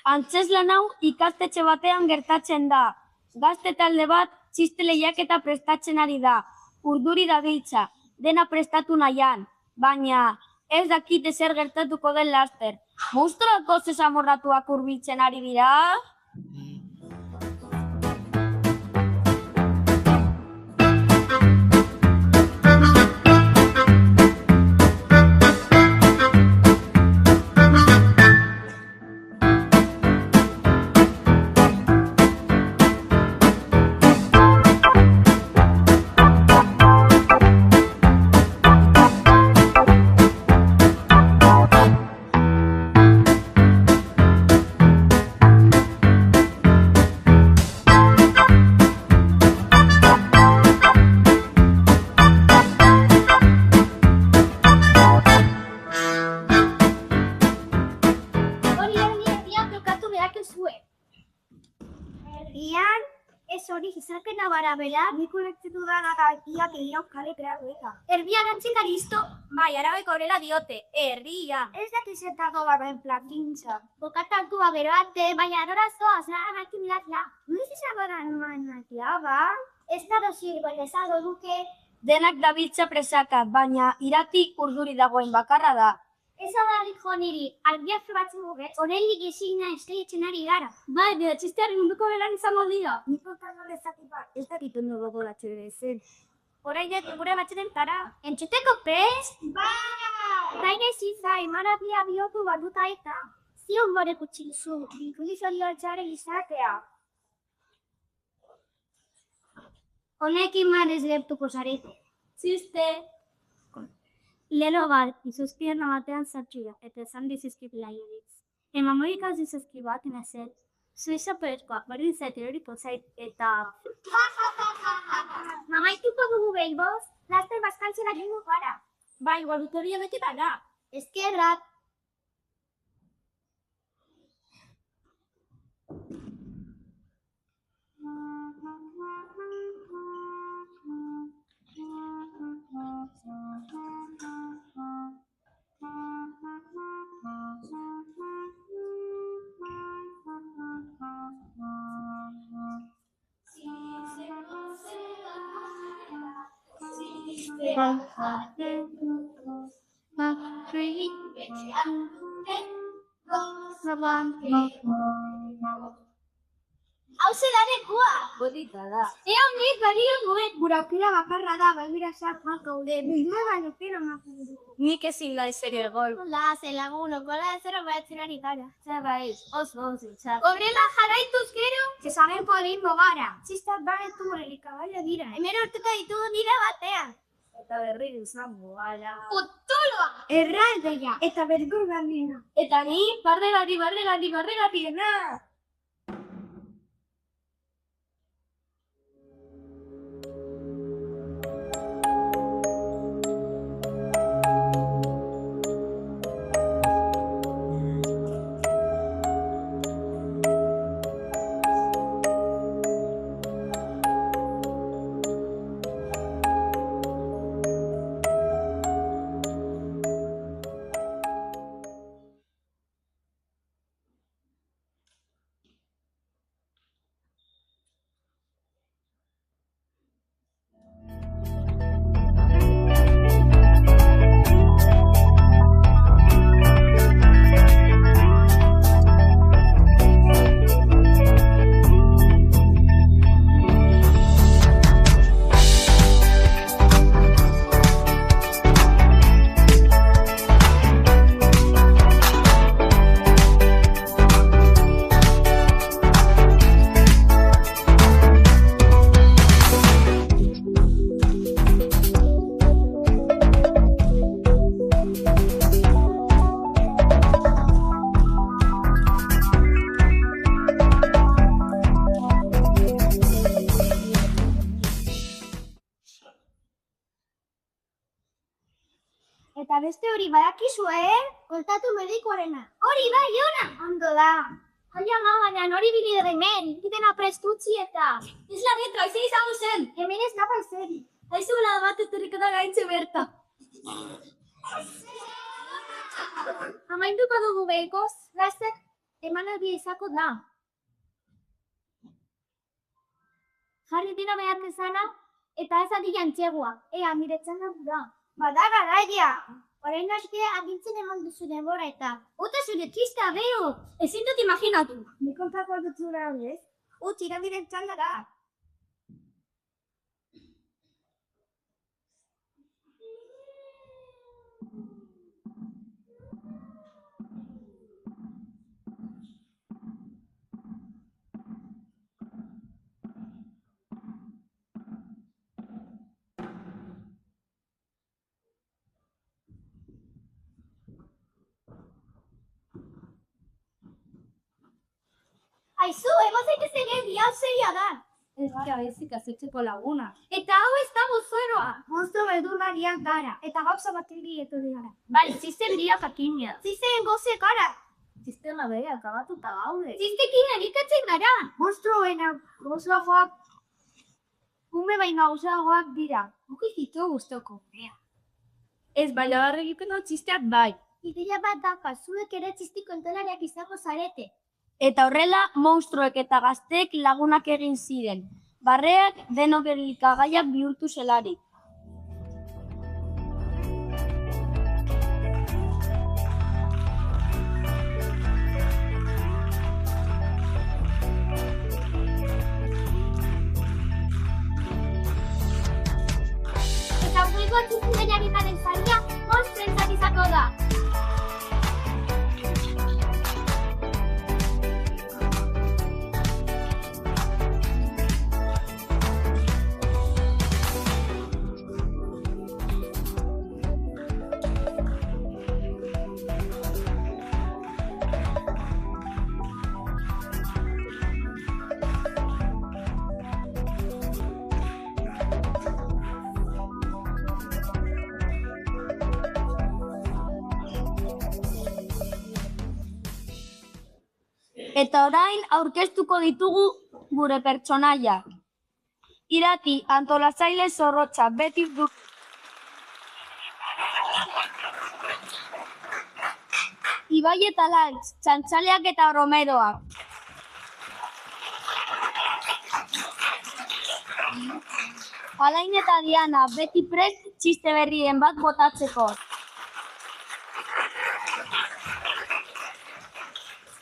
Antzezlan hau ikastetxe batean gertatzen da. Gazte talde bat txiste lehiaketa prestatzen ari da. Urduri dabiltza, dena prestatu nahian, baina ez dakite zer gertatuko den laster. Monstruako zesamorratuak hurbiltzen ari dira? Ian, ez hori izakena barabera, nik ulertzitu da iak egin kale peagoeta. Erdia gantzita listo. Bai, arabeko horrela diote, erdia. Ez dati zertako barren plakintza. Bokatantua bero arte, baina norazoa, zara gaitu miratla. Nuiz izango da nuan natia, ba? Ez da dozir, baina ezago duke. Denak dabiltza presaka, baina irati urduri dagoen bakarra da. Ez adarrik jo niri, albiak probatzen guget, horrelik ezina eskaitzen ari gara. Bai, bera txisteari munduko belan izango dira. Niko kanore zatipak, ez dakitu nugo golatxe zen. Horainek gure batxeten tara. Entzuteko prest? Bai! Gaine ziza, emanabia biotu baduta eta. Zion gore kutxizu, inkudizio txare izatea. Honekin marez leptuko zarete. Txiste. Lelo bat, izuzpierna batean zartxia, eta esan dizizkip laioritz. Emamoikaz dizizkip bat, inazet, Suiza pertkoak berdin zaiteroriko zait, eta... Mamaituko dugu behi boz, laster bazkantzera jingo gara. Bai, guadutoria bete bada. Eskerrak. Hau zedaren gua! Bodita da. Egon nik balio guen. Gura aukera bakarra da, bagira sartuak gaude. Bilma baino pino maku du. Nik ezin da serio egol. Hola, ze laguno, kola zero batzen ari gara. Zabaiz, oso zintzak. Horrela jaraituz gero, zezamen podingo gara. Txistak baretu elikabaila dira. Hemen hortuta ditugu dira batean. Eta berri izango gara. Potoloa! Erraldeia! Eta bergur gandina. Eta ni, barregati dena. Eta beste hori badakizu, Kontatu medikoarena. Hori bai, ona! Ondo da. Jaia ma, baina hori bide hemen, ikitena prestutzi eta... Isla dentro, izan izango zen. Hemen ez da paizeri. Haizula bat etorriko da gaitze berta. Amainduko dugu behikoz, laster. emanaldia izako da. Jarri dira behar dezana, eta ez adila antxegua. Ea, miretzen da. Bada garaia. Orain aske agintzen eman duzu denbora eta. Uta zure txista, beho. Ezin dut imaginatu. Ni kontako dut zura hori, ez? Tira diren txandara. Aizu, ego zaitez egi, hau zeia da. Ez gara ezik azetzeko laguna. Eta hau ez da mozueroa. Monstro beldurlariak gara. Eta gauza bat egietu gara. Bai, zizten dira jakina. Zizten goze gara. Sistema beha, akabatuta gaude. Ziztekin erikatzen gara. Monstruoen gauzagoak, ume baina gauzagoak dira. Buki zitu guztoko. Ez baina barra egiten dut txisteak bai. Ideia bat daka, zuek ere txisti kontalariak izango zarete. Eta horrela, monstruek eta gazteek lagunak egin ziren. Barreak denok elikagaiak bihurtu zelarik. Eta horregoa txizien aritaren zaria, monstrentzat izako da. Eta orain aurkeztuko ditugu gure pertsonaiak. Irati, antolatzaile zorrotza, beti du... Ibai eta Lantz, txantxaleak eta romeroak. Alain eta Diana, beti prest txiste berrien bat botatzeko.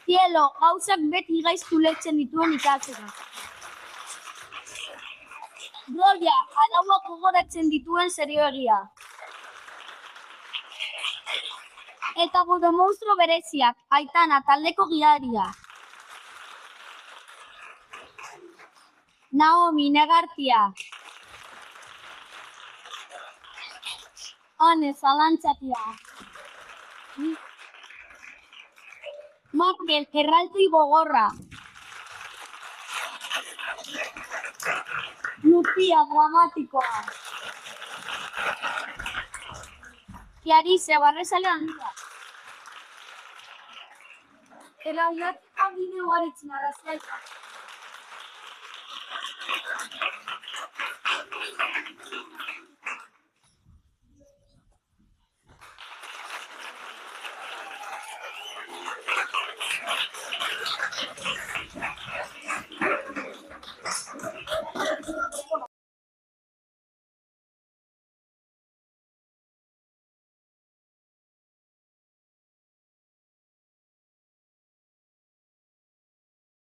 Cielo, gauzak beti gaiztu letzen dituen ikatzera. Gloria, arauak gogoratzen dituen serioegia. Eta gure monstro bereziak, Aitana, taldeko gidaria. Naomi, negartia. Ane, zalantzatia. Markel, erraltu gogorra. Lucia, dramatikoa. Kiarise, barrezale handia. Elaunak abine guaritzen arazioa.